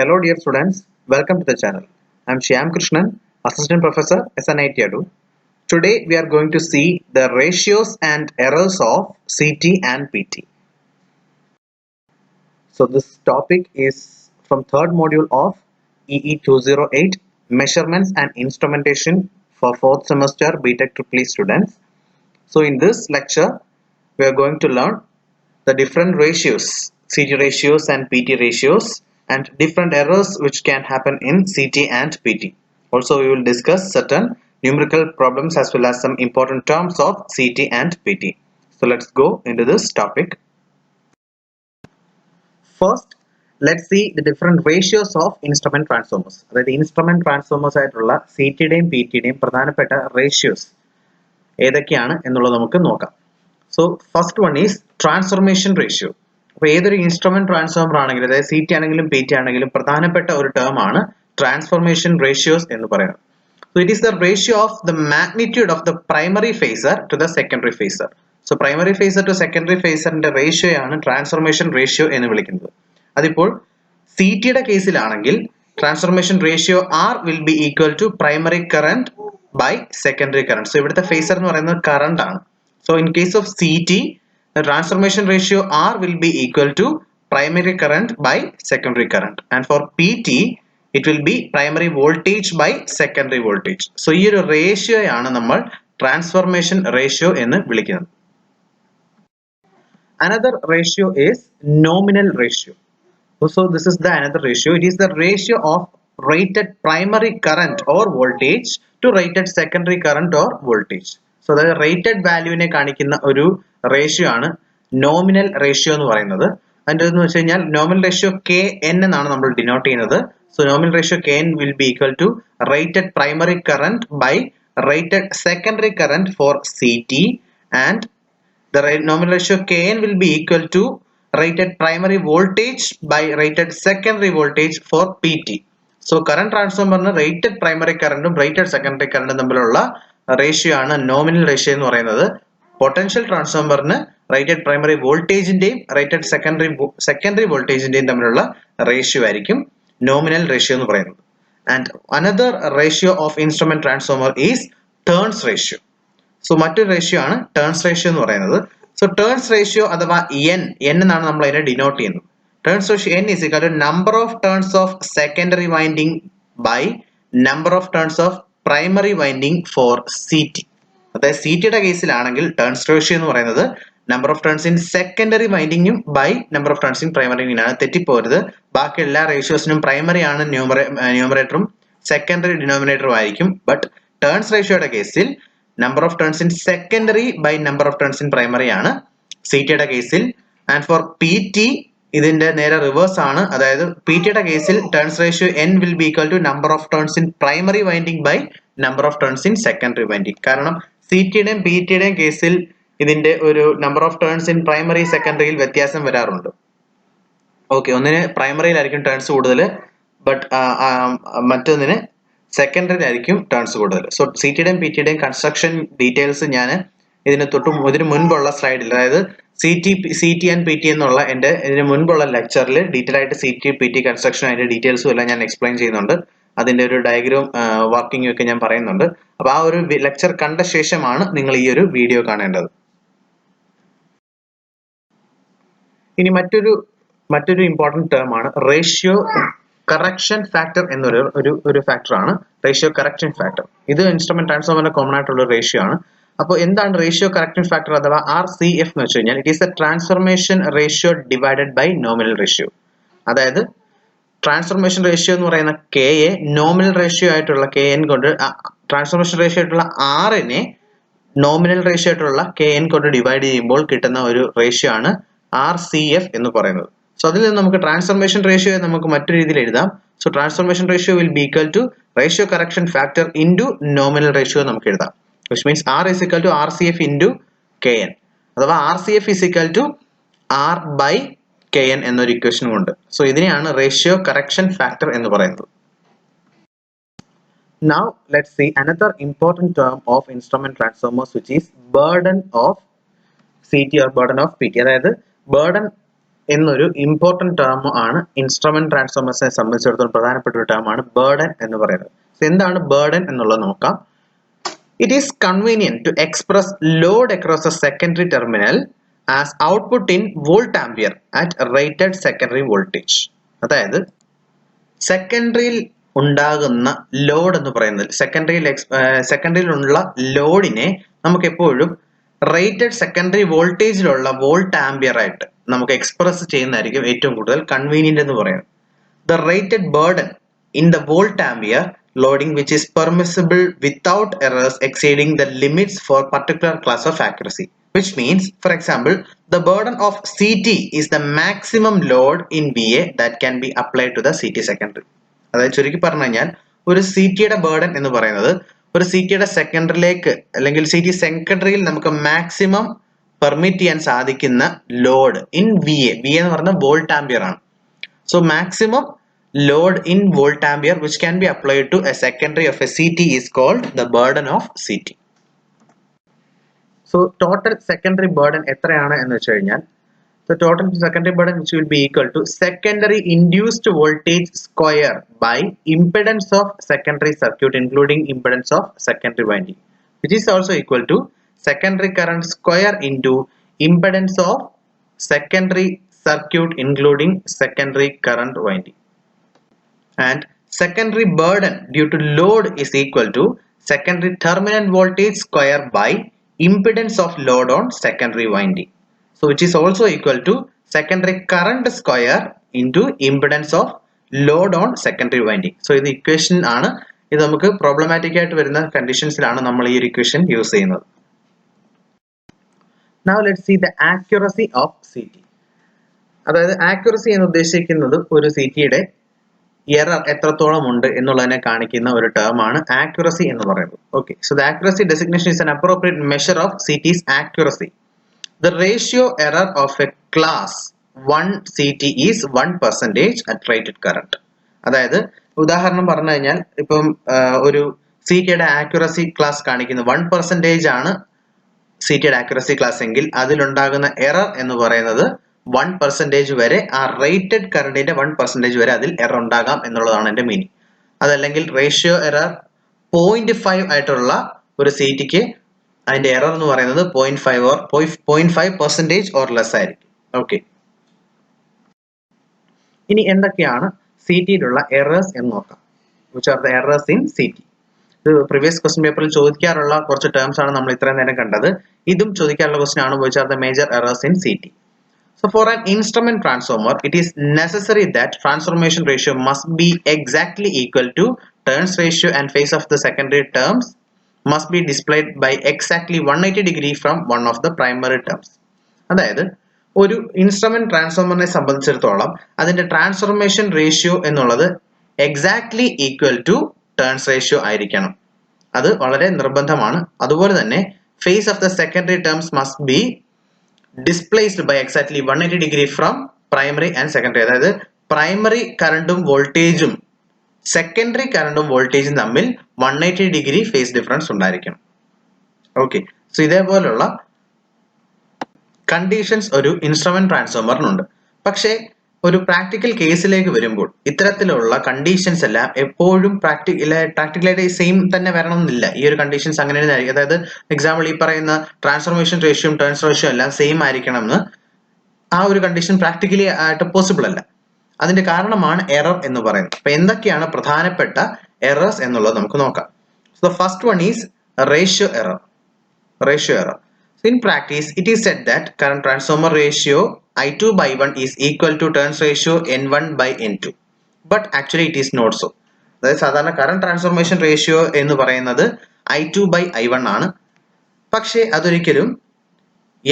Hello dear students, welcome to the channel. I am Shyam Krishnan, Assistant Professor SNIT Adu. Today we are going to see the ratios and errors of CT and PT. So this topic is from third module of EE 208 Measurements and Instrumentation for 4th semester BTech EEE students. So in this lecture we are going to learn the different ratios, CT ratios and PT ratios, and different errors which can happen in CT and PT. Also we will discuss certain numerical problems as well as some important terms of CT and PT. So let's go into this topic. First, let's see the different ratios of instrument transformers. അതായത് instrument transformers ആയിട്ടുള്ള CTയുടെയും PTയുടെയും പ്രധാനപ്പെട്ട ratios ഏതൊക്കെയാണ് എന്നുള്ളത് നമുക്ക് നോക്കാം. So first one is transformation ratio. അപ്പോൾ ഏതൊരു instrument transformer ആണെങ്കിലും അതായത് CT ആണെങ്കിലും PT ആണെങ്കിലും പ്രധാനപ്പെട്ട ഒരു ടേം ആണ് ട്രാൻസ്ഫോർമേഷൻ റേഷ്യോസ് എന്ന് പറയുന്നത്. So it is the ratio of the magnitude of the primary phasor to the secondary phasor. So primary phasor to secondary phasor-ന്റെ ratio ആണ് ട്രാൻസ്ഫോർമേഷൻ റേഷ്യോ എന്ന് വിളിക്കുന്നത്. അതിപ്പോൾ CTയുടെ കേസിലാണെങ്കിൽ transformation ratio R will be equal to primary current by secondary current. So ഇവിടുത്തെ phasor എന്ന് പറയുന്നത് current ആണ്. So in case of CT, the transformation ratio R will be equal to primary current by secondary current. And for PT, it will be primary voltage by secondary voltage. So ഈ ഒരു ratio ആണ് നമ്മൾ transformation ratio എന്ന് വിളിക്കുന്നത്. Another ratio is nominal ratio. So this is the another ratio. It is the ratio of rated primary current or voltage to rated secondary current or voltage. So the rated value നെ കാണിക്കുന്ന ഒരു ratio ആണ് nominal ratio എന്ന് പറയുന്നത്. അതിൻ്റെ എന്ന് വെച്ച് കഴിഞ്ഞാൽ നോമിനൽ റേഷ്യോ Kn എന്നാണ് നമ്മൾ ഡിനോട്ട് ചെയ്യുന്നത്. So nominal ratio Kn will be equal to rated primary current by rated secondary current for CT, and the nominal ratio Kn will be equal to rated primary voltage by rated secondary voltage for PT. So current transformer rated primary current ഉം rated secondary current ഉം തമ്മിലുള്ള ratio ആണ് nominal ratio എന്ന് പറയുന്നത്. Potential ട്രാൻസ്ഫോമറിന് rated primary വോൾട്ടേജിന്റെയും rated secondary വോൾട്ടേജിന്റെയും തമ്മിലുള്ള റേഷ്യോ ആയിരിക്കും നോമിനൽ റേഷ്യോ എന്ന് പറയുന്നത്. And another ratio of instrument transformer is turns ratio. So മറ്റൊരു റേഷ്യോ ആണ് ടേൺസ് റേഷ്യോ എന്ന് പറയുന്നത്. സോ ടേൺസ് റേഷ്യോ അഥവാ എൻ എന്നാണ് നമ്മൾ അതിനെ ഡിനോട്ട് ചെയ്യുന്നത്. Turns ratio N is equal to number of turns of secondary winding by number of turns of primary winding for CT. അതായത് CTയുടെ കേസിലാണെങ്കിൽ ടേൺസ് റേഷ്യോ എന്ന് പറയുന്നത് number of turns in secondary വൈൻഡിങ്ങും by number of turns in primary winding. തെറ്റിപ്പോരുത്, ബാക്കി എല്ലാ റേഷ്യോസിനും primary ആണ് ന്യൂമറേറ്ററും secondary ഡിനോമിനേറ്ററും ആയിരിക്കും. ബട്ട് ടേൺസ് റേഷ്യോയുടെ കേസിൽ number of turns in secondary by number of turns in primary ആണ് CTയുടെ കേസിൽ. ആൻഡ് ഫോർ PT ഇതിന്റെ നേരെ റിവേഴ്സ് ആണ്. അതായത് PTയുടെ കേസിൽ turns ratio N will be equal to number of turns in primary winding by number of turns in secondary winding. കാരണം CTയുടെയും PTയുടെയും കേസിൽ ഇതിന്റെ ഒരു number of turns in primary സെക്കൻഡറിയിൽ വ്യത്യാസം വരാറുണ്ട്. ഓക്കെ, ഒന്നിന് പ്രൈമറിയിലായിരിക്കും ടേൺസ് കൂടുതൽ, ബട്ട് മറ്റൊന്നിന് സെക്കൻഡറിയിലായിരിക്കും ടേൺസ് കൂടുതൽ. സോ CTയുടെയും PTയുടെയും കൺസ്ട്രക്ഷൻ ഡീറ്റെയിൽസ് ഞാൻ ഇതിന് മുൻപുള്ള സ്ലൈഡിൽ, അതായത് CT ആൻഡ് PT എന്നുള്ള ഇതിന് മുൻപുള്ള ലെക്ചറിൽ ഡീറ്റെയിൽ ആയിട്ട് CT PT കൺസ്ട്രക്ഷൻ അതിന്റെ ഡീറ്റെയിൽസും എല്ലാം ഞാൻ എക്സ്പ്ലെയിൻ ചെയ്യുന്നുണ്ട്. അതിന്റെ ഒരു ഡയഗ്രാം വർക്കിംഗ് ഒക്കെ ഞാൻ പറയുന്നുണ്ട്. അപ്പൊ ആ ഒരു ലെക്ചർ കണ്ട ശേഷമാണ് നിങ്ങൾ ഈ ഒരു വീഡിയോ കാണേണ്ടത്. ഇനി മറ്റൊരു ഇമ്പോർട്ടന്റ് ടേം ആണ് റേഷ്യോ കറക്ഷൻ ഫാക്ടർ എന്നൊരു ഒരു ഫാക്ടർ ആണ് റേഷ്യോ കറക്ഷൻ ഫാക്ടർ. ഇത് ഇൻസ്ട്രുമെന്റ് ട്രാൻസ്ഫോമറിന്റെ കോമൺ ആയിട്ടുള്ള റേഷ്യോ ആണ്. അപ്പോൾ എന്താണ് റേഷ്യോ കറക്ഷൻ ഫാക്ടർ അഥവാ RCF എന്ന് വെച്ച് കഴിഞ്ഞാൽ it is a transformation ratio divided by nominal ratio. അതായത് ട്രാൻസ്ഫോർമേഷൻ റേഷ്യോ എന്ന് പറയുന്ന Kയെ നോമിനൽ റേഷ്യോ ആയിട്ടുള്ള Kn കൊണ്ട്, ട്രാൻസ്ഫോർമേഷൻ റേഷ്യോ ആയിട്ടുള്ള Rനെ നോമിനൽ റേഷ്യോ ആയിട്ടുള്ള Kn കൊണ്ട് ഡിവൈഡ് ചെയ്യുമ്പോൾ കിട്ടുന്ന ഒരു റേഷ്യോ ആണ് RCF എന്ന് പറയുന്നത്. സോ അതിൽ നിന്ന് നമുക്ക് ട്രാൻസ്ഫോർമേഷൻ റേഷ്യോയെ നമുക്ക് മറ്റൊരു രീതിയിൽ എഴുതാം. So transformation ratio will be equal to ratio correction factor into nominal ratio നമുക്ക് എഴുതാം. Which means R is equal to RCF into Kn. അഥവാ RCF is equal to R by Kn എന്നൊരു ഇക്വേഷനും ഉണ്ട്. സോ ഇതിനെയാണ് റേഷ്യോ കറക്ഷൻ ഫാക്ടർ എന്ന് പറയുന്നത്. Now let's see another important term of instrument transformers, which is burden of CT or burden of PT. അതായത് burden എന്നൊരു important term ആണ് instrument ട്രാൻസ്ഫോമേഴ്സിനെ സംബന്ധിച്ചിടത്തോളം പ്രധാനപ്പെട്ട ഒരു ടേം ആണ് ബർഡൻ എന്ന് പറയുന്നത്. എന്താണ് ബർഡൻ എന്നുള്ളത് നോക്കാം. It is convenient to express load across a secondary terminal as output in volt ampere at rated secondary voltage. അതായത് സെക്കൻഡറിയിൽ ഉണ്ടാകുന്ന ലോഡ് എന്ന് പറയുന്നത് സെക്കൻഡറിയിലുള്ള ലോഡിനെ നമുക്ക് എപ്പോഴും റേറ്റഡ് സെക്കൻഡറി വോൾട്ടേജിലുള്ള വോൾട്ട് ആംപിയർ ആയിട്ട് നമുക്ക് എക്സ്പ്രസ് ചെയ്യുന്നതായിരിക്കും ഏറ്റവും കൂടുതൽ കൺവീനിയന്റ് എന്ന് പറയുന്നത്. The rated burden in the volt ampere loading which is permissible without errors exceeding the limits for particular class of accuracy, which means, for example, the burden of CT is the maximum load in VA that can be applied to the CT secondary. അതായത് ചുരുക്കി പറഞ്ഞു കഴിഞ്ഞാൽ ഒരു സിറ്റിയുടെ burden എന്ന് പറയുന്നത് ഒരു സിറ്റിയുടെ സെക്കൻഡറിയിലേക്ക് അല്ലെങ്കിൽ സിറ്റി സെക്കൻഡറിയിൽ നമുക്ക് മാക്സിമം പെർമിറ്റ് ചെയ്യാൻ സാധിക്കുന്ന ലോഡ് ഇൻ VA എന്ന് പറയുന്നത് വോൾട്ട് ആംപിയർ ആണ്. So maximum load in volt ampere which can be applied to a secondary of a CT is called the burden of CT. So total secondary burden എത്രയാണ് എന്ന് വെച്ച് കഴിഞ്ഞാൽ the total secondary burden which will be equal to secondary induced voltage square by impedance of secondary circuit including impedance of secondary winding, which is also equal to secondary current square into impedance of secondary circuit including secondary current winding. And secondary burden due to load is equal to secondary terminal voltage square by impedance of load on secondary winding. So which is also equal to secondary current square into impedance of load on secondary winding. So this equation ആണ് ഇത് നമുക്ക് problematic ആയിട്ട് വരുന്ന കണ്ടീഷൻസിലാണ് നമ്മൾ ഈ equation use ചെയ്യുന്നത്. Now let's see the accuracy of CT. അതായത് accuracy എന്ന് ഉദ്ദേശിക്കുന്നത് ഒരു CTയുടെ എറർ എത്രത്തോളം ഉണ്ട് എന്നുള്ളതിനെ കാണിക്കുന്ന ഒരു ടേം ആണ് ആക്യുറസി എന്ന് പറയുന്നത്. Okay, so the accuracy designation is an appropriate measure of CT's accuracy. The ratio error of a class 1 CT is 1% at rated current. അതായത് ഉദാഹരണം പറഞ്ഞു കഴിഞ്ഞാൽ ഇപ്പം ഒരു CTയുടെ ആക്യുറസി ക്ലാസ് കാണിക്കുന്നത് 1% ആണ് CTയുടെ ആക്യുറസി ക്ലാസ് എങ്കിൽ അതിലുണ്ടാകുന്ന എറർ എന്ന് പറയുന്നത് 1% വരെ ആ റേറ്റഡ് കറണ്ടിന്റെ 1% വരെ അതിൽ എറർ ഉണ്ടാകാം എന്നുള്ളതാണ് എന്റെ മീനിങ്. അതല്ലെങ്കിൽ റേഷ്യോ എറർ 0.5 ആയിട്ടുള്ള ഒരു CTക്ക് അതിന്റെ എറർ എന്ന് പറയുന്നത് 0.5% ഓർ ലെസ് ആയിരിക്കും. ഓക്കെ, ഇനി എന്തൊക്കെയാണ് CTയിലുള്ള എറേഴ്സ് എന്ന് നോക്കാം. which are the errors in CT. ഇത് പ്രീവിയസ് ക്വസ്റ്റ്യൻ പേപ്പറിൽ ചോദിക്കാറുള്ള കുറച്ച് ടേംസ് ആണ് നമ്മൾ ഇത്രയും നേരം കണ്ടത്. ഇതും ചോദിക്കാറുള്ള ക്വസ്റ്റ്യൻ ആണ് which are the major errors in CT. So for an instrument transformer, it is necessary that transformation ratio must be exactly equal to turns ratio and phase of the secondary terms must be displayed by exactly 180 degree from one of the primary terms. അതായത് ഒരു instrument ട്രാൻസ്ഫോമറിനെ സംബന്ധിച്ചിടത്തോളം അതിന്റെ transformation ratio എന്നുള്ളത് exactly equal to turns ratio ആയിരിക്കണം. അത് വളരെ നിർബന്ധമാണ്. അതുപോലെ തന്നെ phase of the secondary terms must be displaced by exactly 180 degree from primary and secondary. അതായത് പ്രൈമറി കറണ്ടും വോൾട്ടേജും സെക്കൻഡറി കറണ്ടും വോൾട്ടേജും തമ്മിൽ 180 ഡിഗ്രി ഫേസ് ഡിഫറൻസ് ഉണ്ടായിരിക്കണം. ഓക്കെ, സോ ഇതേപോലുള്ള കണ്ടീഷൻസ് ഒരു ഇൻസ്ട്രുമെന്റ് ട്രാൻസ്ഫോമറിനുണ്ട്. പക്ഷേ ഒരു പ്രാക്ടിക്കൽ കേസിലേക്ക് വരുമ്പോൾ ഇത്തരത്തിലുള്ള കണ്ടീഷൻസ് എല്ലാം എപ്പോഴും പ്രാക്ടിക്കലായിട്ട് സെയിം തന്നെ വരണമെന്നില്ല. ഈ ഒരു കണ്ടീഷൻസ് അങ്ങനെ തന്നെ ആയിരിക്കും. അതായത് എക്സാമ്പിൾ ഈ പറയുന്ന ട്രാൻസ്ഫോർമേഷൻ റേഷ്യോയും ടേൺസ് റേഷ്യോ എല്ലാം സെയിം ആയിരിക്കണം എന്ന് ആ ഒരു കണ്ടീഷൻ പ്രാക്ടിക്കലി ആയിട്ട് പോസിബിൾ അല്ല. അതിന്റെ കാരണമാണ് എറർ എന്ന് പറയുന്നത്. അപ്പൊ എന്തൊക്കെയാണ് പ്രധാനപ്പെട്ട എറേഴ്സ് എന്നുള്ളത് നമുക്ക് നോക്കാം. So the first one is ratio error. So in practice, it is said that current transformer ratio I2/1 is equal to turns ratio N1 by N2. But actually it is not so. അതായത് സാധാരണ current transformation ratio എന്ന് പറയുന്നത് I2/I1 ആണ്. പക്ഷേ അതൊരിക്കലും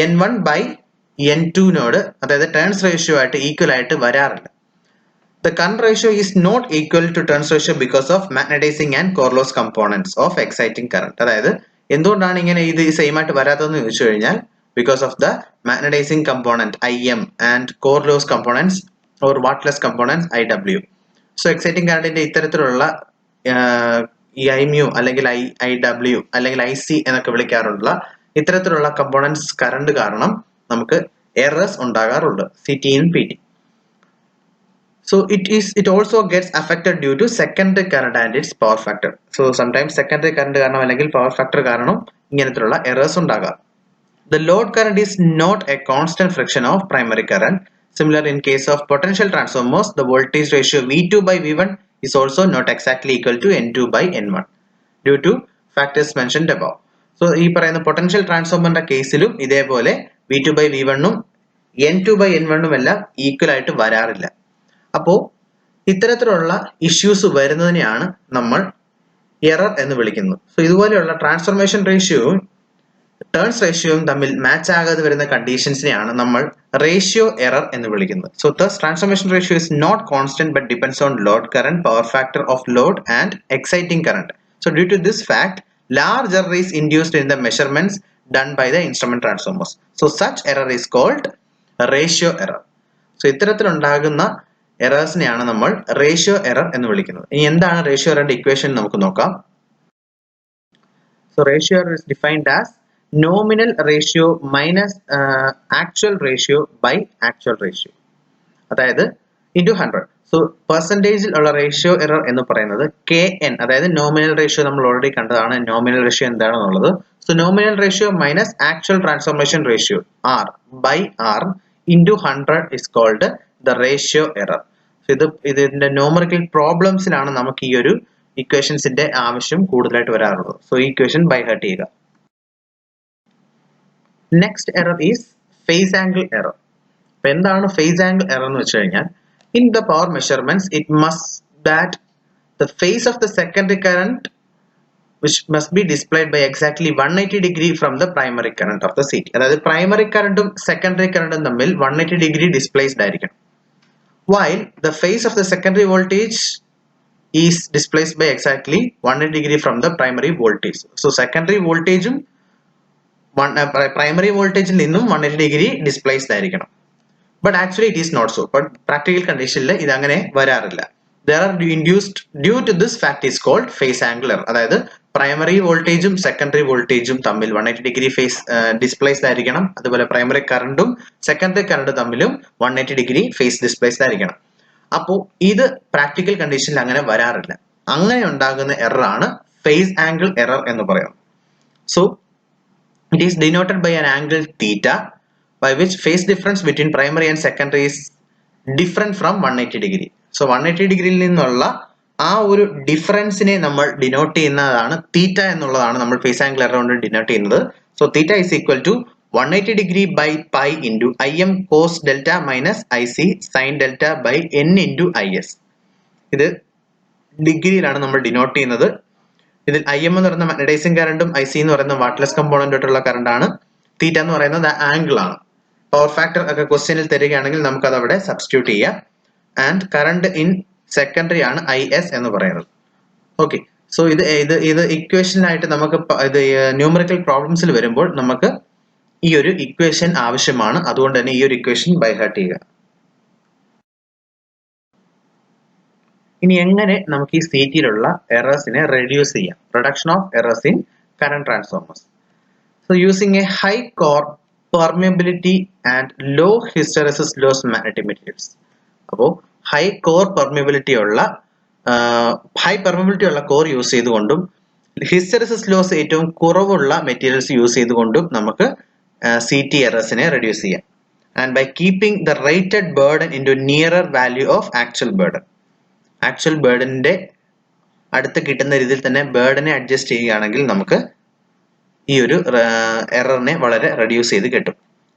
N1/N2നോട് അതായത് turns ratio ആയിട്ട് equal ആയിട്ട് വരാറില്ല. The current ratio is not equal to turns ratio because of magnetizing and core loss components of exciting current. അതായത് എന്തുകൊണ്ടാണ് ഇങ്ങനെ ഇത് സെയിം ആയിട്ട് വരാത്തതെന്ന് ചോദിച്ചു കഴിഞ്ഞാൽ because of the magnetizing component IM and core loss components or wattless components IW. So exciting currentന്റെ ഇത്തരത്തിലുള്ള ഈ IMU അല്ലെങ്കിൽ IW അല്ലെങ്കിൽ IC എന്നൊക്കെ വിളിക്കാറുള്ള ഇത്തരത്തിലുള്ള കമ്പോണൻസ് കറണ്ട് കാരണം നമുക്ക് errors ഉണ്ടാകാറുണ്ട് CT in PT. So it also gets affected due to secondary current and its power factor. So sometimes secondary current കാരണം അല്ലെങ്കിൽ power factor കാരണം ഇങ്ങനത്തെയുള്ള errors ഉണ്ടാകാം. The load current is not a constant fraction of primary current. Similar in case of potential transformers, the voltage ratio V2 by V1 is also not exactly equal to N2 by N1 due to factors mentioned above. So ഈ പറയുന്ന potential ട്രാൻസ്ഫോമറിന്റെ കേസിലും ഇതേപോലെ V2 by V1 ഉം N2 by N1 ഉം എല്ലാം equal ആയിട്ട് വരാറില്ല. അപ്പോൾ ഇത്തരത്തിലുള്ള ഇഷ്യൂസ് വരുന്നതിനെയാണ് നമ്മൾ എറർ എന്ന് വിളിക്കുന്നത്. സോ ഇതുപോലെയുള്ള ട്രാൻസ്ഫോർമേഷൻ റേഷ്യോയും ടേൺസ് റേഷ്യോയും തമ്മിൽ മാച്ച് ആകാതെ വരുന്ന കണ്ടീഷൻസിനെയാണ് നമ്മൾ റേഷ്യോ എറർ എന്ന് വിളിക്കുന്നത്. So thus transformation ratio is not constant but depends on load current, power factor of load and exciting current. So due to this fact, large error is induced in the measurements done by the instrument transformers. So such error is called ratio error. So ഇത്തരത്തിലുണ്ടാകുന്ന എറേഴ്സിനെയാണ് നമ്മൾ ratio error എന്ന് വിളിക്കുന്നത്. ഇനി എന്താണ് ratio എററിന്റെ equation നമുക്ക് നോക്കാം. So ratio error is defined as nominal ratio minus actual ratio by actual ratio. അതായത് into 100. So പെർസെൻറ്റേജിൽ ഉള്ള ratio error എന്ന് പറയുന്നത് KN, അതായത് നോമിനൽ റേഷ്യോ നമ്മൾ ഓൾറെഡി കണ്ടതാണ്. നോമിനൽ റേഷ്യോ എന്താണെന്നുള്ളത്. So nominal ratio minus actual transformation ratio R by R into 100 is called the ratio error. ഇതിന്റെ numerical പ്രോബ്ലംസിലാണ് നമുക്ക് ഈ ഒരു ഇക്വേഷൻസിന്റെ ആവശ്യം കൂടുതലായിട്ട് വരാറുള്ളത്. സോ ഈ ഇക്വേഷൻ ബൈ ഹാർട്ട് ചെയ്യുക. Next error is face angle error. അപ്പൊ എന്താണ് ഫേസ് ആംഗിൾ എറർ എന്ന് വെച്ച് കഴിഞ്ഞാൽ, in the power measurements it must that the phase of the secondary current which must be displayed by exactly 180 degree from the primary current of the CT. അതായത് primary current secondary current തമ്മിൽ 180 degree displaced ആയിരിക്കണം. While the phase of the secondary voltage is displaced by exactly 180 degree from the primary voltage. So secondary voltage primary voltage നിന്നും 180 degree displaced ആയിരിക്കണം. But actually it is not so. But practical condition ഇത് അങ്ങനെ വരാറില്ല. They are induced due to this fact is called phase angle error. അതായത് primary voltage secondary voltage തമ്മിൽ 180 degree phase displaced ആയിരിക്കണം. അതുപോലെ primary current secondary current തമ്മിലും 180 degree phase displaced ആയിരിക്കണം. അപ്പോൾ ഇത് പ്രാക്ടിക്കൽ കണ്ടീഷനിൽ അങ്ങനെ വരാറില്ല. അങ്ങനെ ഉണ്ടാകുന്ന എറർ ആണ് phase angle error എന്ന് പറയുന്നത്. So it is denoted by an angle theta by which phase difference between primary and secondary is different from 180 degree. So 180 ഡിഗ്രിയിൽ നിന്നുള്ള ആ ഒരു ഡിഫറൻസിനെ നമ്മൾ ഡിനോട്ട് ചെയ്യുന്നതാണ് തീറ്റ എന്നുള്ളതാണ് നമ്മൾ ഫേസ് ആംഗിൾ എറർ കൊണ്ട് ഡിനോട്ട് ചെയ്യുന്നത്. So theta is equal to 180 degree by pi into im cos delta minus ic sin delta by n into is. ഇത് ഡിഗ്രിയിലാണ് നമ്മൾ ഡിനോട്ട് ചെയ്യുന്നത്. ഇതിൽ im എന്ന് പറയുന്ന മാഗ്നറ്റൈസിംഗ് കറണ്ടും ic എന്ന് പറയുന്ന വാട്ട്ലെസ് കമ്പോണന്റ് ആയിട്ടുള്ള കറണ്ട് ആണ്. തീറ്റ എന്ന് പറയുന്നത് ആംഗിൾ ആണ്. പവർ ഫാക്ടർ ഒക്കെ ക്വസ്റ്റ്യനിൽ തരികയാണെങ്കിൽ നമുക്ക് അത് അവിടെ സബ്സ്റ്റിറ്റ്യൂട്ട് ചെയ്യാം. ആൻഡ് കറണ്ട് ഇൻ സെക്കൻഡറി ആണ് IS എന്ന് പറയുന്നത്. ഓക്കെ, സോ ഇത് ഇക്വേഷനായിട്ട് നമുക്ക് ഇത് ന്യൂമറിക്കൽ പ്രോബ്ലംസിൽ വരുമ്പോൾ നമുക്ക് ഈ ഒരു ഇക്വേഷൻ ആവശ്യമാണ്. അതുകൊണ്ട് തന്നെ ഈ ഒരു ഇക്വേഷൻ ബൈ ഹാർട്ട് ചെയ്യുക. ഇനി എങ്ങനെ നമുക്ക് ഈ CTയിലുള്ള എറേഴ്സിനെ റെഡ്യൂസ് ചെയ്യാം? Reduction of errors in current transformers. So using a high core permeability and low hysteresis loss magnetic materials. അപ്പോൾ ഹൈ കോർ പെർമിയബിലിറ്റി ഉള്ള കോർ യൂസ് ചെയ്തുകൊണ്ടും ഹിസ്റ്ററിസിസ് ലോസ് ഏറ്റവും കുറവുള്ള മെറ്റീരിയൽസ് യൂസ് ചെയ്തുകൊണ്ടും നമുക്ക് CT എറേഴ്സിനെ റെഡ്യൂസ് ചെയ്യാം. And by keeping the rated burden in to nearer value of actual burden. Actual ബേർഡന്റെ അടുത്ത് കിട്ടുന്ന രീതിയിൽ തന്നെ ബേർഡനെ അഡ്ജസ്റ്റ് ചെയ്യുകയാണെങ്കിൽ നമുക്ക് ഈ ഒരു എററിനെ വളരെ റെഡ്യൂസ് ചെയ്ത് കിട്ടും.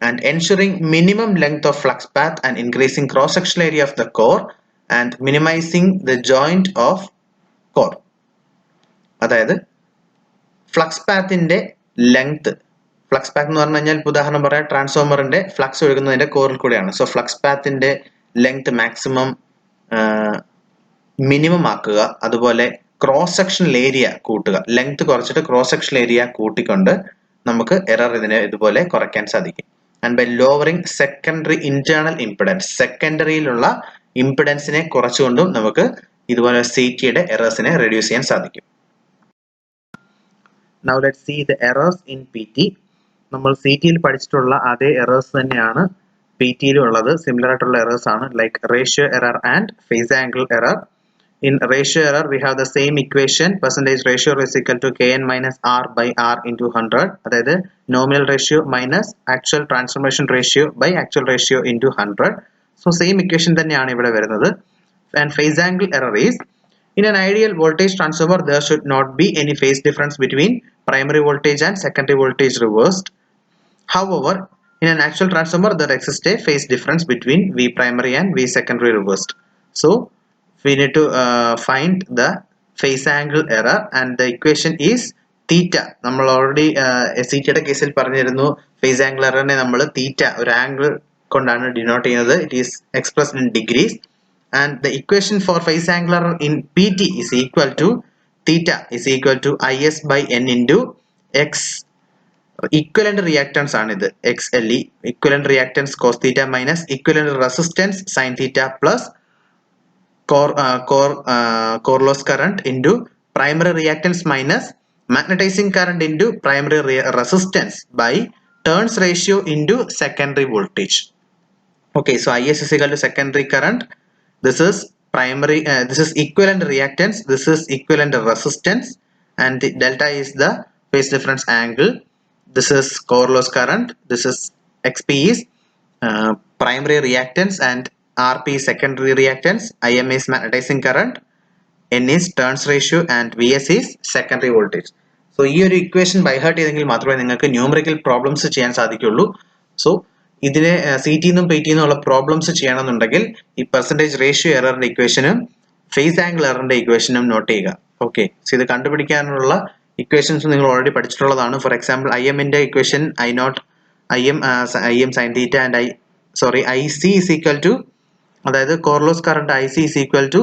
And ensuring minimum length of flux path and increasing cross sectional area of the core and minimising the joint of core. അതായത് ഫ്ലക്സ് പാത്തിന്റെ ലെങ്ത്, ഫ്ലക്സ് പാത്ത് എന്ന് പറഞ്ഞു കഴിഞ്ഞാൽ ഉദാഹരണം പറയാം, ട്രാൻസ്ഫോമറിന്റെ ഫ്ലക്സ് ഒഴുകുന്നതിന്റെ കോറിൽ കൂടെയാണ്. സോ ഫ്ലക്സ് പാത്തിന്റെ ലെങ്ത് മാക്സിമം മിനിമം ആക്കുക. അതുപോലെ ക്രോസ് സെക്ഷണൽ ഏരിയ കൂട്ടുക. ലെങ്ത് കുറച്ചിട്ട് ക്രോസ് സെക്ഷണൽ ഏരിയ കൂട്ടിക്കൊണ്ട് നമുക്ക് എറർ ഇതുപോലെ കുറയ്ക്കാൻ സാധിക്കും. And by lowering secondary internal impedance, സെക്കൻഡറിയിലുള്ള ഇംപിഡൻസിനെ കുറച്ചുകൊണ്ടും നമുക്ക് ഇതുപോലെ CTയുടെ എറേഴ്സിനെ റെഡ്യൂസ് ചെയ്യാൻ സാധിക്കും. Now let's see the errors in PT. നമ്മൾ CTയിൽ പഠിച്ചിട്ടുള്ള അതേ എറേഴ്സ് തന്നെയാണ് PT യിലുള്ളത് similar ആയിട്ടുള്ള errors ആണ് like ratio error and phase angle error. In ratio error we have the same equation, percentage ratio is equal to Kn minus R by R into 100, അതായത് nominal ratio minus actual transformation ratio by actual ratio into 100. So same equation തന്നെയാണ് ഇവിടെ വരുന്നത്. And phase angle error is, in an ideal voltage transformer there should not be any phase difference between primary voltage and secondary voltage reversed. However, in an actual transformer there exists a phase difference between V primary and V secondary reversed. So we need to find the phase angle error, and the equation is theta. നമ്മൾ already theta കേസിൽ പറഞ്ഞിരുന്നു phase angle error നെ നമ്മൾ theta ഒരു angle കൊണ്ടാണ് denote ചെയ്യുന്നത്. It is expressed in degrees, and the equation for phase angle error in PT is equal to theta is equal to is by n into x. Equivalent reactance ആണ് ഇത്, XLE, equivalent reactance cos theta minus equivalent resistance sin theta plus core loss current into primary reactance minus magnetizing current into primary resistance by turns ratio into secondary voltage. Okay, so is equal to secondary current, this is primary, this is equivalent reactance, this is equivalent resistance, and the delta is the phase difference angle. This is core loss current, this is XP is primary reactance, and RP is secondary reactance, IM is magnetizing current, N is turns ratio, and VS is secondary voltage. So ഈ ഒരു equation by heart ചെയ്തെങ്കിൽ മാത്രമേ നിങ്ങൾക്ക് numerical problems ചെയ്യാൻ സാധിക്കുള്ളൂ. So ഇതിനെ CT നിന്നും PT നിന്നുള്ള പ്രോബ്ലംസ് ചെയ്യണമെന്നുണ്ടെങ്കിൽ ഈ പെർസെൻറ്റേജ് റേഷ്യോ എററിന്റെ ഇക്വേഷനും ഫേസ് ആംഗിൾ എററിന്റെ ഇക്വേഷനും നോട്ട് ചെയ്യുക. ഓക്കെ, സോ ഇത് കണ്ടുപിടിക്കാനുള്ള ഇക്വേഷൻസ് നിങ്ങൾ ഓൾറെഡി പഠിച്ചിട്ടുള്ളതാണ്. ഫോർ എക്സാമ്പിൾ IMന്റെ equation IM sin theta and IC is equal to, അതായത് core loss current IC is equal to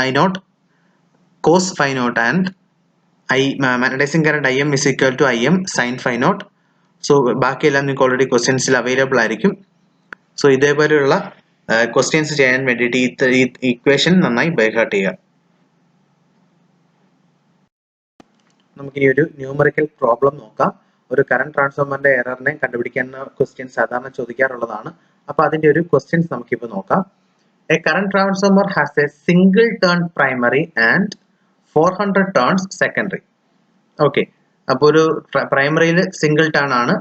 I naught cos phi naught, and magnetizing current IM is equal to IM sin phi naught. So ബാക്കിയെല്ലാം നിങ്ങൾക്ക് already ക്വസ്റ്റ്യൻസിൽ available ആയിരിക്കും. So ഇതേപോലെയുള്ള questions ചെയ്യാൻ വേണ്ടിയിട്ട് ഈ equation നന്നായി by heart ചെയ്യുക. നമുക്കിനി ഒരു ന്യൂമറിക്കൽ പ്രോബ്ലം നോക്കാം. ഒരു കറണ്ട് ട്രാൻസ്ഫോമറിന്റെ എററിനെ കണ്ടുപിടിക്കാൻ ക്വസ്റ്റ്യൻ സാധാരണ ചോദിക്കാറുള്ളതാണ്. അപ്പോൾ അതിന്റെ ഒരു ക്വസ്റ്റ്യൻസ് നമുക്കിപ്പോൾ നോക്കാം. A current transformer has a single turn primary and 400 turns secondary. Okay, അപ്പോൾ ഒരു പ്രൈമറിയിൽ സിംഗിൾ ടേൺ ആണ്,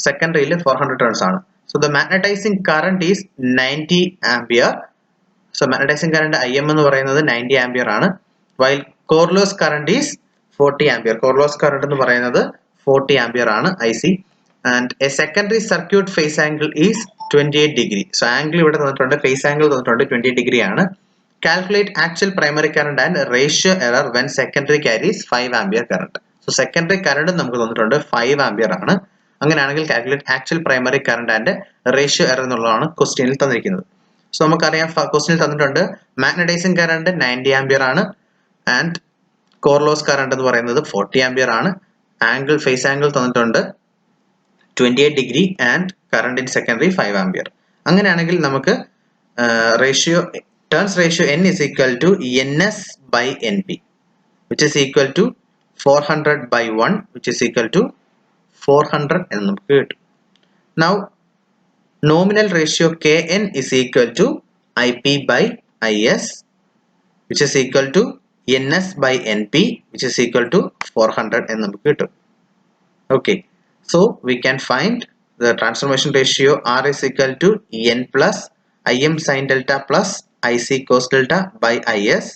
സെക്കൻഡറിയിൽ 400 ടേൺസ് ആണ്. So the magnetising current is 90 ampere. സോ മാഗ്നറ്റൈസിംഗ് കറണ്ട് IM എന്ന് പറയുന്നത് 90 ആംപിയർ ആണ്. While core loss current is 40 ampere. Core loss current എന്ന് പറയുന്നത് 40 ആംപിയർ ആണ് IC. And a secondary circuit phase angle is 28 degree. So angle ഇവിടെ തന്നിട്ടുണ്ട്, phase angle തന്നിട്ടുണ്ട് 20 ഡിഗ്രി ആണ്. Calculate actual primary current and ratio error when secondary carries 5 ampere current. So secondary current നമുക്ക് തന്നിട്ടുണ്ട് 5 ampere ആണ്. അങ്ങനെയാണെങ്കിൽ calculate actual primary current and ratio error എന്നുള്ളതാണ് ക്വസ്റ്റ്യനിൽ തന്നിരിക്കുന്നത്. സോ നമുക്കറിയാം ക്വസ്റ്റ്യനിൽ തന്നിട്ടുണ്ട് മാഗ്നറ്റൈസിംഗ് കറണ്ട് 90 ആംപിയർ ആണ്, ആൻഡ് കോർ ലോസ് കറണ്ട് എന്ന് പറയുന്നത് 40 ആംപിയർ ആണ്. ആംഗിൾ ഫേസ് ആംഗിൾ തന്നിട്ടുണ്ട് 28 degree, and current in secondary 5 ampere. അങ്ങനെയാണെങ്കിൽ നമുക്ക് ratio turns ratio N is equal to NS by NP, which is equal to 400 by 1, which is equal to 400 എന്ന് നമുക്ക് കിട്ടും. Now nominal ratio Kn is equal to IP by IS, which is equal to NS by NP, which is equal to 400 എന്ന് നമുക്ക് കിട്ടും. Okay, so we can find the transformation ratio R is equal to N plus IM sin delta plus IC cos delta by IS.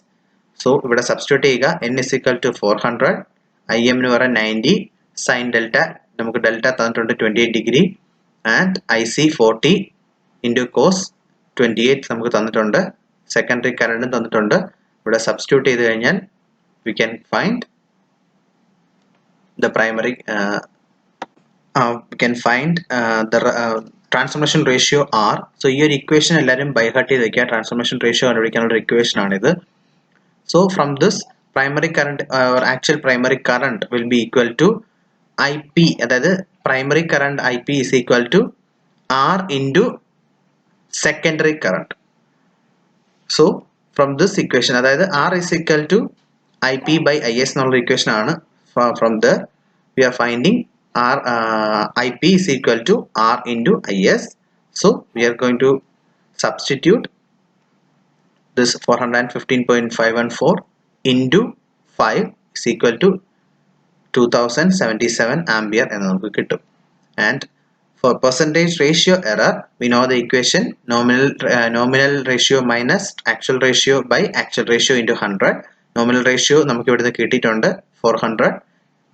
So ഇവിടെ substitute ചെയ്യുക. N is equal to 400, IM എന്ന് പറയുന്നത് 90, sin delta നമുക്ക് delta തന്നിട്ടുണ്ട് 28 degree, and IC 40 into cos 28 നമുക്ക് തന്നിട്ടുണ്ട്, secondary കറണ്ടും തന്നിട്ടുണ്ട്. ഇവിടെ സബ്സ്റ്റിറ്റ്യൂട്ട് ചെയ്ത് കഴിഞ്ഞാൽ we can find the primary we can find the transformation ratio R. So ഈ ഒരു ഇക്വേഷൻ എല്ലാവരും ബൈ ഹാർട്ട് ചെയ്ത് വെക്കുക. ട്രാൻസ്ഫോർമേഷൻ റേഷ്യോ കണ്ടുപിടിക്കാനുള്ള ഇക്വേഷൻ ആണിത്. So from this primary current or actual primary current will be equal to IP, അതായത് primary current IP is equal to R into secondary current. So from this equation, അതായത് R is equal to IP by IS എന്നുള്ള equation ആണ്. From there we are finding IP is equal to R into IS. So we are going to substitute this 415.514 into 5 is equal to 2077 ampere എന്ന് നമുക്ക് കിട്ടും. And for percentage ratio error, we know the equation nominal ratio minus actual ratio by actual ratio into 100. Nominal ratio നമുക്ക് ഇവിടുന്ന് കിട്ടിയിട്ടുണ്ട് 400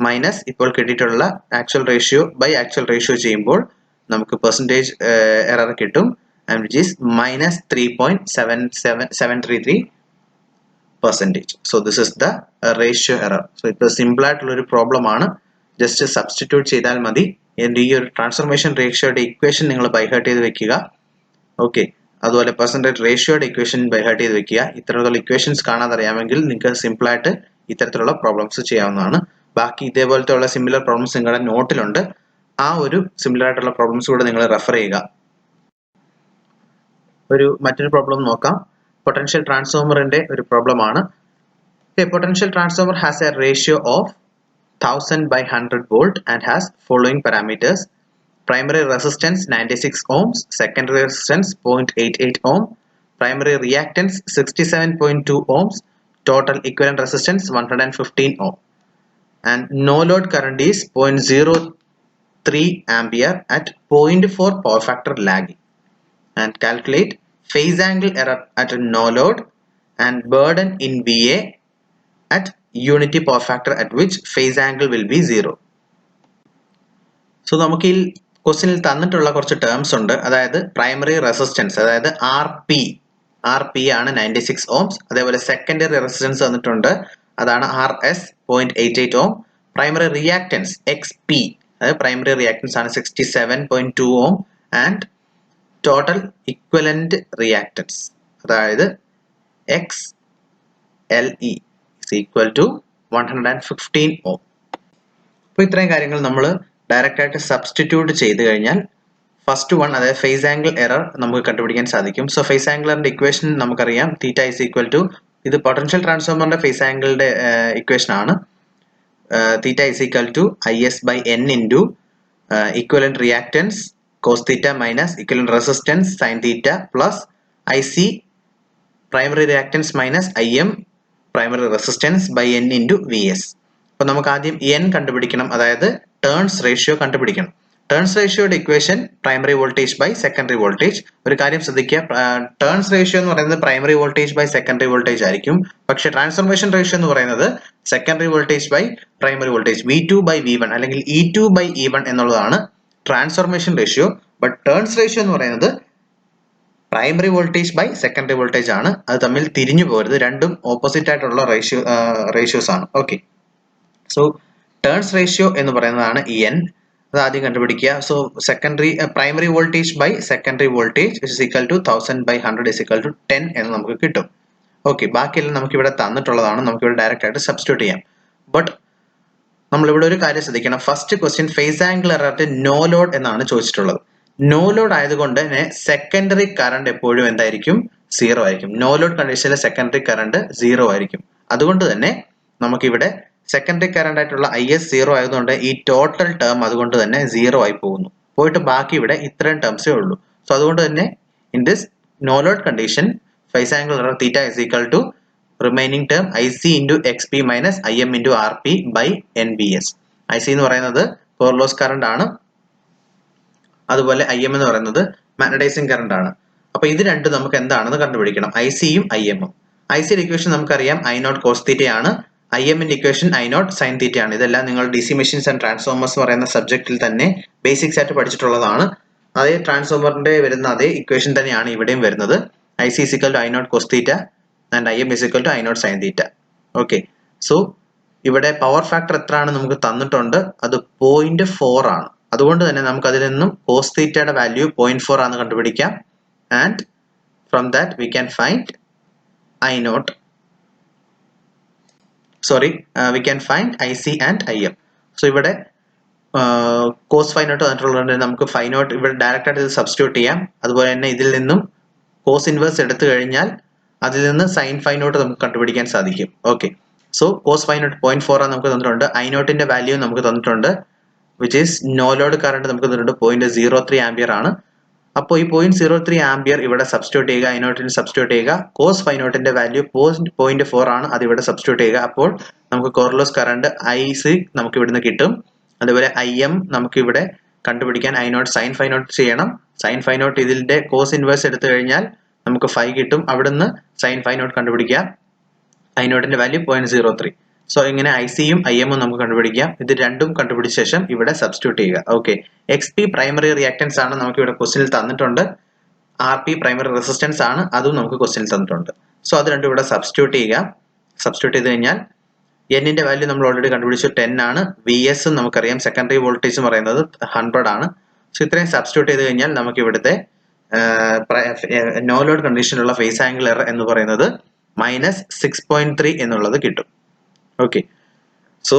minus ഇപ്പോൾ കിട്ടിയിട്ടുള്ള actual ratio by actual ratio ചെയ്യുമ്പോൾ നമുക്ക് percentage error കിട്ടും, and which is minus 3.733%. So this is the ratio error. So it is simple ആയിട്ടുള്ള ഒരു പ്രോബ്ലം ആണ്. ജസ്റ്റ് സബ്സ്റ്റിറ്റ്യൂട്ട് ചെയ്താൽ മതി. ഈ ഒരു ട്രാൻസ്ഫോർമേഷൻ റേഷ്യോയുടെ ഇക്വേഷൻ നിങ്ങൾ ബൈഹാർട്ട് ചെയ്ത് വെക്കുക. ഓക്കെ, അതുപോലെ പെർസെൻറ്റേജ് റേഷ്യോയുടെ ഇക്വേഷൻ ബൈഹാർട്ട് ചെയ്ത് വെക്കുക. ഇത്തരത്തിലുള്ള ഇക്വേഷൻസ് കാണാതറിയാമെങ്കിൽ നിങ്ങൾക്ക് സിമ്പിൾ ആയിട്ട് ഇത്തരത്തിലുള്ള പ്രോബ്ലംസ് ചെയ്യാവുന്നതാണ്. ബാക്കി ഇതേപോലത്തെ ഉള്ള സിമിലർ പ്രോബ്ലംസ് നിങ്ങളുടെ നോട്ടിലുണ്ട്. ആ ഒരു സിമിലർ ആയിട്ടുള്ള പ്രോബ്ലംസ് കൂടെ നിങ്ങൾ റെഫർ ചെയ്യുക. മറ്റൊരു പ്രോബ്ലം നോക്കാം. പൊട്ടൻഷ്യൽ ട്രാൻസ്ഫോമറിന്റെ ഒരു പ്രോബ്ലം ആണ്. Potential transformer has A ratio of 1000 by 100 volt and has following parameters: primary resistance 96 ohms, secondary resistance 0.88 ohm, primary reactance 67.2 ohms, total equivalent resistance 115 ohm, and no load current is 0.03 ampere at 0.4 power factor lagging. And calculate phase angle error at no load and burden in VA at unity power factor at which phase angle will be 0. So നമുക്ക് ഈ ക്വസ്റ്റ്യനിൽ തന്നിട്ടുള്ള കുറച്ച് terms ഉണ്ട്. അതായത് primary resistance, അതായത് R P ആണ് 96 ohms. അതേപോലെ സെക്കൻഡറി റെസിസ്റ്റൻസ് തന്നിട്ടുണ്ട്, അതാണ് RS 0.88 ohm. Primary reactance XP, അതായത് പ്രൈമറി റിയാക്ടൻസ് ആണ് 67.2 ohm. And total equivalent reactance, അതായത് XLE is equal to 115 ohm. അപ്പോൾ ഇത്രയും കാര്യങ്ങൾ നമ്മൾ ഡയറക്റ്റ് ആയിട്ട് സബ്സ്റ്റിറ്റ്യൂട്ട് ചെയ്ത് കഴിഞ്ഞാൽ ഫസ്റ്റ് വൺ, അതായത് ഫേസ് ആംഗിൾ എറർ നമുക്ക് കണ്ടുപിടിക്കാൻ സാധിക്കും. സോ ഫേസ് ആംഗിളിന്റെ ഇക്വേഷൻ നമുക്കറിയാം, തീറ്റ ഇസ് ഈക്വൽ ടു, ഇത് പൊട്ടൻഷ്യൽ ട്രാൻസ്ഫോമറിന്റെ ഫേസ് ആംഗിളിന്റെ ഇക്വേഷൻ ആണ്. Theta is equal to IS by N into equivalent reactance cos theta minus equivalent resistance sin theta plus IC primary reactance minus IM primary resistance by N into VS. അപ്പോൾ നമുക്ക് ആദ്യം N കണ്ടുപിടിക്കണം, അതായത് turns ratio കണ്ടുപിടിക്കണം. Turns റേഷ്യോയുടെ equation primary voltage by secondary voltage. ഒരു കാര്യം ശ്രദ്ധിക്കുക, ടേൺസ് റേഷ്യോ എന്ന് പറയുന്നത് primary voltage by secondary voltage ആയിരിക്കും. പക്ഷേ ട്രാൻസ്ഫോർമേഷൻ റേഷ്യോ എന്ന് പറയുന്നത് secondary voltage by primary voltage, V2 by V1 അല്ലെങ്കിൽ E2 by E1 എന്നുള്ളതാണ് transformation ratio. But turns ratio എന്ന് പറയുന്നത് primary voltage by secondary voltage ആണ്. അത് തമ്മിൽ തിരിഞ്ഞു പോകരുത്, രണ്ടും ഓപ്പോസിറ്റ് ആയിട്ടുള്ള റേഷ്യോസ് ആണ്. ഓക്കെ, സോ ടേൺസ് റേഷ്യോ എന്ന് പറയുന്നതാണ് N. അത് ആദ്യം കണ്ടുപിടിക്കുക. So primary voltage by secondary voltage is equal to 1000 by 100 is equal to 10 എന്ന് നമുക്ക് കിട്ടും. ഓക്കെ, ബാക്കിയെല്ലാം നമുക്ക് ഇവിടെ തന്നിട്ടുള്ളതാണ്, നമുക്ക് ഇവിടെ ഡയറക്റ്റ് ആയിട്ട് സബ്സ്റ്റിറ്റ്യൂട്ട് ചെയ്യാം. ബട്ട് നമ്മളിവിടെ ഒരു കാര്യം ശ്രദ്ധിക്കണം. First question phase angle error at no load എന്നാണ് ചോദിച്ചിട്ടുള്ളത്. നോ ലോഡ് ആയതുകൊണ്ട് തന്നെ സെക്കൻഡറി കറണ്ട് എപ്പോഴും എന്തായിരിക്കും? 0 ആയിരിക്കും. നോ ലോഡ് കണ്ടീഷനിലെ സെക്കൻഡറി കറണ്ട് 0 ആയിരിക്കും. അതുകൊണ്ട് തന്നെ നമുക്കിവിടെ സെക്കൻഡറി കറണ്ട് ആയിട്ടുള്ള IS 0 ആയതുകൊണ്ട് ഈ ടോട്ടൽ ടേം അതുകൊണ്ട് തന്നെ 0 ആയി പോകുന്നു. പോയിട്ട് ബാക്കി ഇവിടെ ഇത്രയും ടേംസേ ഉള്ളൂ. സോ അതുകൊണ്ട് തന്നെ in this no load condition phase angle error theta is equal to remaining term IC into XP minus IM into RP by NBS. IC എന്ന് പറയുന്നത് കോർ ലോസ് കറണ്ട് ആണ്, അതുപോലെ IM എന്ന് പറയുന്നത് മാഗ്നറ്റൈസിംഗ് കറണ്ട് ആണ്. അപ്പൊ ഇത് രണ്ടും നമുക്ക് എന്താണെന്ന് കണ്ടുപിടിക്കണം, ICയും IM-ഉം. ICയുടെ ഇക്വേഷൻ നമുക്കറിയാം I0 cos θ ആണ്, IM-ന്റെ ഇക്വേഷൻ I0 sin θ ആണ്. ഇതെല്ലാം നിങ്ങൾ DC മെഷീൻസ് ആൻഡ് ട്രാൻസ്ഫോമേഴ്സ് പറയുന്ന സബ്ജക്റ്റിൽ തന്നെ ബേസിക്സ് ആയിട്ട് പഠിച്ചിട്ടുള്ളതാണ്. അതേ ട്രാൻസ്ഫോമറിന്റെ വരുന്ന അതേ ഇക്വേഷൻ തന്നെയാണ് ഇവിടെയും വരുന്നത്. IC is equal to I0 cos θ and IM is equal to I0 sin θ. Okay, so ഇവിടെ പവർ ഫാക്ടർ എത്രയാണ് നമുക്ക് തന്നിട്ടുണ്ട്, അത് 0.4 ആണ്. അതുകൊണ്ട് തന്നെ നമുക്ക് അതിൽ നിന്നും cos θയുടെ വാല്യൂ 0.4 ആണ് കണ്ടുപിടിക്കാം. And from that we can find we can find IC and IM. So ഇവിടെ cos phi naught തന്നിട്ടുള്ളതുകൊണ്ട് നമുക്ക് phi naught ഇവിടെ ഡയറക്റ്റ് ആയിട്ട് ഇത് സബ്സ്റ്റിറ്റ്യൂട്ട് ചെയ്യാം. അതുപോലെ തന്നെ ഇതിൽ നിന്നും cos ഇൻവേഴ്സ് എടുത്തു കഴിഞ്ഞാൽ അതിൽ നിന്ന് sin phi naught നമുക്ക് കണ്ടുപിടിക്കാൻ സാധിക്കും. Okay, so cos phi naught 0.4 ആണ് നമുക്ക് തന്നിട്ടുണ്ട്. I0ന്റെ വാല്യൂ നമുക്ക് തന്നിട്ടുണ്ട്, which is no load current നമുക്ക് തന്നിട്ടുണ്ട് 0.03 ആംപിയർ ആണ്. അപ്പോൾ ഈ 0.03 ആംപിയർ ഇവിടെ സബ്സ്റ്റിറ്റ്യൂട്ട് ചെയ്യുക, I0 സബ്സ്റ്റിറ്റ്യൂട്ട് ചെയ്യുക. കോസ് ഫൈ നോട്ടിന്റെ വാല്യൂ 0.4 ആണ്, അത് ഇവിടെ സബ്സ്റ്റിറ്റ്യൂട്ട് ചെയ്യുക. അപ്പോൾ നമുക്ക് കോർലോസ് കറണ്ട് IC നമുക്ക് ഇവിടുന്ന് കിട്ടും. അതുപോലെ IM നമുക്ക് ഇവിടെ കണ്ടുപിടിക്കാൻ I0 സൈൻ ഫൈ നോട്ട് ചെയ്യണം. സൈൻ ഫൈ നോട്ട് ഇതിന്റെ കോസ് ഇൻവേഴ്സ് എടുത്തു കഴിഞ്ഞാൽ നമുക്ക് 5 കിട്ടും. അവിടുന്ന് സൈൻ ഫൈ നോട്ട് കണ്ടുപിടിക്കാം. I0ന്റെ വാല്യൂ 0.03. സോ ഇങ്ങനെ ICയും IMഉം നമുക്ക് കണ്ടുപിടിക്കാം. ഇത് രണ്ടും കണ്ടുപിടിച്ച ശേഷം ഇവിടെ സബ്സ്റ്റിറ്റ്യൂട്ട് ചെയ്യുക. ഓക്കെ, XP പ്രൈമറി റിയാക്ടൻസ് ആണ്, നമുക്ക് ഇവിടെ ക്വസ്റ്റ്യനിൽ തന്നിട്ടുണ്ട്. RP പ്രൈമറി റെസിസ്റ്റൻസ് ആണ്, അതും നമുക്ക് ക്വസ്റ്റ്യനിൽ തന്നിട്ടുണ്ട്. സോ അത് രണ്ടും ഇവിടെ സബ്സ്റ്റിറ്റ്യൂട്ട് ചെയ്യുക. സബ്സ്റ്റിറ്റ്യൂട്ട് ചെയ്ത് കഴിഞ്ഞാൽ Nന്റെ വാല്യൂ നമ്മൾ ഓൾറെഡി കണ്ടുപിടിച്ചു, 10 ആണ്. VS നമുക്കറിയാം, സെക്കൻഡറി വോൾട്ടേജ് പറയുന്നത് 100 ആണ്. സോ ഇത്രയും സബ്സ്റ്റിറ്റ്യൂട്ട് ചെയ്ത് കഴിഞ്ഞാൽ നമുക്ക് ഇവിടുത്തെ നോ ലോഡ് കണ്ടീഷനിലുള്ള ഫേസ് ആംഗിൾ എറർ എന്ന് പറയുന്നത് -6.3 എന്നുള്ളത് കിട്ടും. Okay, so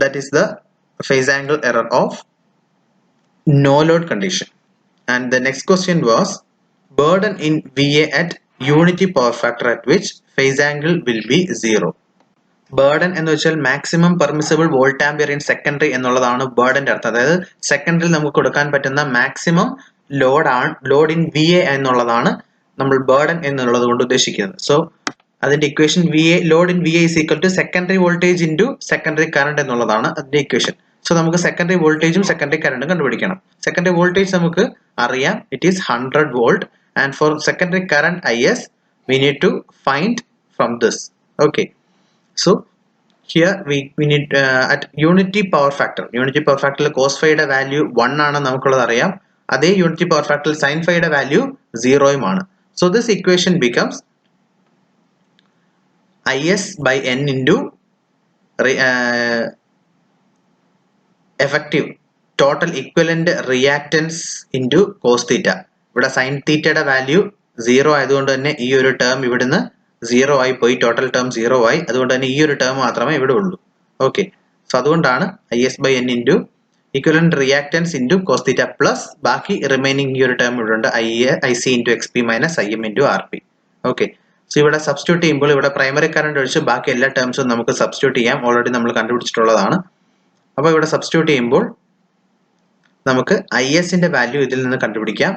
that is the phase angle error of no load condition. And the next question was burden in VA at unity power factor at which phase angle will be 0. Burden എന്ന് വെച്ചാൽ maximum permissible volt ampere in secondary എന്നുള്ളതാണ് ബേർഡന്റെ അർത്ഥം. അതായത് സെക്കൻഡറിയിൽ നമുക്ക് കൊടുക്കാൻ പറ്റുന്ന maximum load in VA എന്നുള്ളതാണ് നമ്മൾ ബേർഡൻ എന്നുള്ളത് കൊണ്ട് ഉദ്ദേശിക്കുന്നത്. സോ അതിന്റെ equation load in VA is equal to secondary voltage into secondary current എന്നുള്ളതാണ് അതിന്റെ ഇക്വേഷൻ. സോ നമുക്ക് സെക്കൻഡറി വോൾട്ടേജും സെക്കൻഡറി കറണ്ടും കണ്ടുപിടിക്കണം. സെക്കൻഡറി വോൾട്ടേജ് നമുക്ക് അറിയാം, it is 100 volt, and for secondary current IS we need to find from this. Okay, so here we need at unity power factor cos phi യുടെ value 1 ആണ് നമുക്കുള്ളത് അറിയാം. അതേ യൂണിറ്റി പവർ ഫാക്ടറിൽ sin phi യുടെ value 0 ആണ്. So this equation becomes IS by N into effective total equivalent reactance into cos theta. ഇവിടെ sin theta യുടെ value 0 ആയതുകൊണ്ട് തന്നെ ഈ ഒരു ടേം ഇവിടുന്ന് 0 ആയി പോയി, ടോട്ടൽ ടേം 0 ആയി. അതുകൊണ്ട് തന്നെ ഈ ഒരു ടേം മാത്രമേ ഇവിടെ ഉള്ളൂ. ഓക്കെ, സോ അതുകൊണ്ടാണ് IS by N into equivalent reactance into cos theta plus ബാക്കി റിമൈനിങ് ഈ ഒരു ടേം ഇവിടെ ഉണ്ട്, IC into XP minus IM into RP. Okay, so ഇവിടെ സബ്സ്റ്റിറ്റ്യൂട്ട് ചെയ്യുമ്പോൾ ഇവിടെ പ്രൈമറി കറണ്ട് ഒഴിച്ച് ബാക്കി എല്ലാ ടേംസും നമുക്ക് സബ്സ്റ്റിറ്റ്യൂട്ട് ചെയ്യാം, ഓൾറെഡി നമ്മൾ കണ്ടുപിടിച്ചിട്ടുള്ളതാണ്. അപ്പോൾ ഇവിടെ സബ്സ്റ്റിറ്റ്യൂട്ട് ചെയ്യുമ്പോൾ നമുക്ക് ISന്റെ വാല്യൂ ഇതിൽ നിന്ന് കണ്ടുപിടിക്കാം.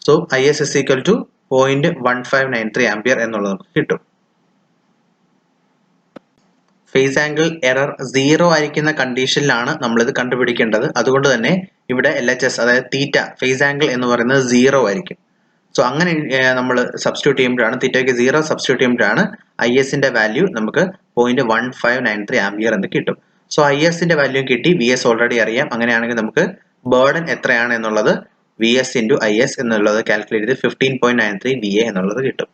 So IS is equal to 0.1593 ampere എന്നുള്ളത് നമുക്ക് കിട്ടും. ഫേസ് ആംഗിൾ എറർ 0 ആയിരിക്കുന്ന കണ്ടീഷനിലാണ് നമ്മളിത് കണ്ടുപിടിക്കേണ്ടത്. അതുകൊണ്ട് തന്നെ ഇവിടെ LHS അതായത് തീറ്റ ഫേസ് ആംഗിൾ എന്ന് പറയുന്നത് 0 ആയിരിക്കും. സോ അങ്ങനെ നമ്മൾ സബ്സ്റ്റിറ്റ്യൂട്ട് ചെയ്യുമ്പോഴാണ് തീറ്റയ്ക്ക് 0 സബ്സ്റ്റിറ്റ്യൂട്ട് ചെയ്യുമ്പോഴാണ് ISന്റെ വാല്യൂ നമുക്ക് 0.1593 ആംപിയർ എന്ന് കിട്ടും. സോ ISന്റെ വാല്യൂ കിട്ടി, VS ഓൾറെഡി അറിയാം. അങ്ങനെയാണെങ്കിൽ നമുക്ക് ബേർഡൻ എത്രയാണ് എന്നുള്ളത് VS into IS എന്നുള്ളത് കാൽക്കുലേറ്റ് ചെയ്ത് 15.93 VA എന്നുള്ളത് കിട്ടും.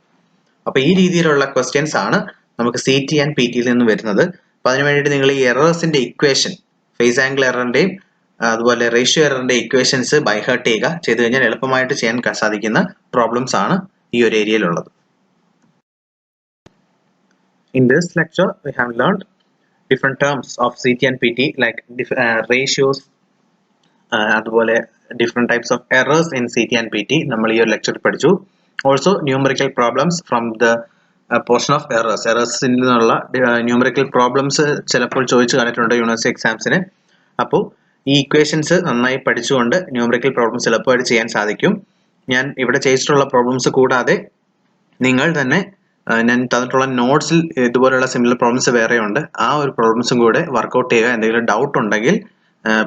അപ്പൊ ഈ രീതിയിലുള്ള ക്വസ്റ്റ്യൻസ് ആണ് നമുക്ക് CT ആൻഡ് PTയിൽ നിന്ന് വരുന്നത്. അപ്പൊ അതിനു വേണ്ടിയിട്ട് നിങ്ങൾ ഈ എറേഴ്സിന്റെ ഇക്വേഷൻ, ഫേസ് ആംഗിൾ എററിന്റെയും അതുപോലെ റേഷ്യോ എററിന്റെ ഇക്വേഷൻസ് ബൈഹേർട്ട് ചെയ്ത് കഴിഞ്ഞാൽ എളുപ്പമായിട്ട് ചെയ്യാൻ സാധിക്കുന്ന പ്രോബ്ലംസ് ആണ് ഈ ഒരു ഏരിയയിലുള്ളത്. In this lecture we have learned different terms of CT and PT like ratios, അതുപോലെ different types of errors in CT and PT നമ്മൾ ഈ ഒരു ലെക്ചറിൽ പഠിച്ചു. Also numerical problems from the portion of errors നിന്നുള്ള numerical problems ചിലപ്പോൾ ചോദിച്ചു കണ്ടിട്ടുണ്ട് യൂണിവേഴ്സിറ്റി എക്സാംസിന്. അപ്പോൾ ഈ ഇക്വേഷൻസ് നന്നായി പഠിച്ചുകൊണ്ട് ന്യൂമറിക്കൽ പ്രോബ്ലംസ് എളുപ്പമായിട്ട് ചെയ്യാൻ സാധിക്കും. ഞാൻ ഇവിടെ ചെയ്തിട്ടുള്ള പ്രോബ്ലംസ് കൂടാതെ നിങ്ങൾ തന്നെ ഞാൻ തന്നിട്ടുള്ള നോട്ട്സിൽ ഇതുപോലെയുള്ള സിമിലർ പ്രോബ്ലംസ് വേറെയുണ്ട്, ആ ഒരു പ്രോബ്ലംസും കൂടെ വർക്ക്ഔട്ട് ചെയ്യുക. എന്തെങ്കിലും ഡൗട്ട് ഉണ്ടെങ്കിൽ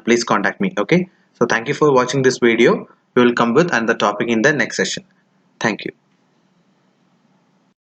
please contact me. Okay, so thank you for watching this video. We will come with another topic in the next session. Thank you.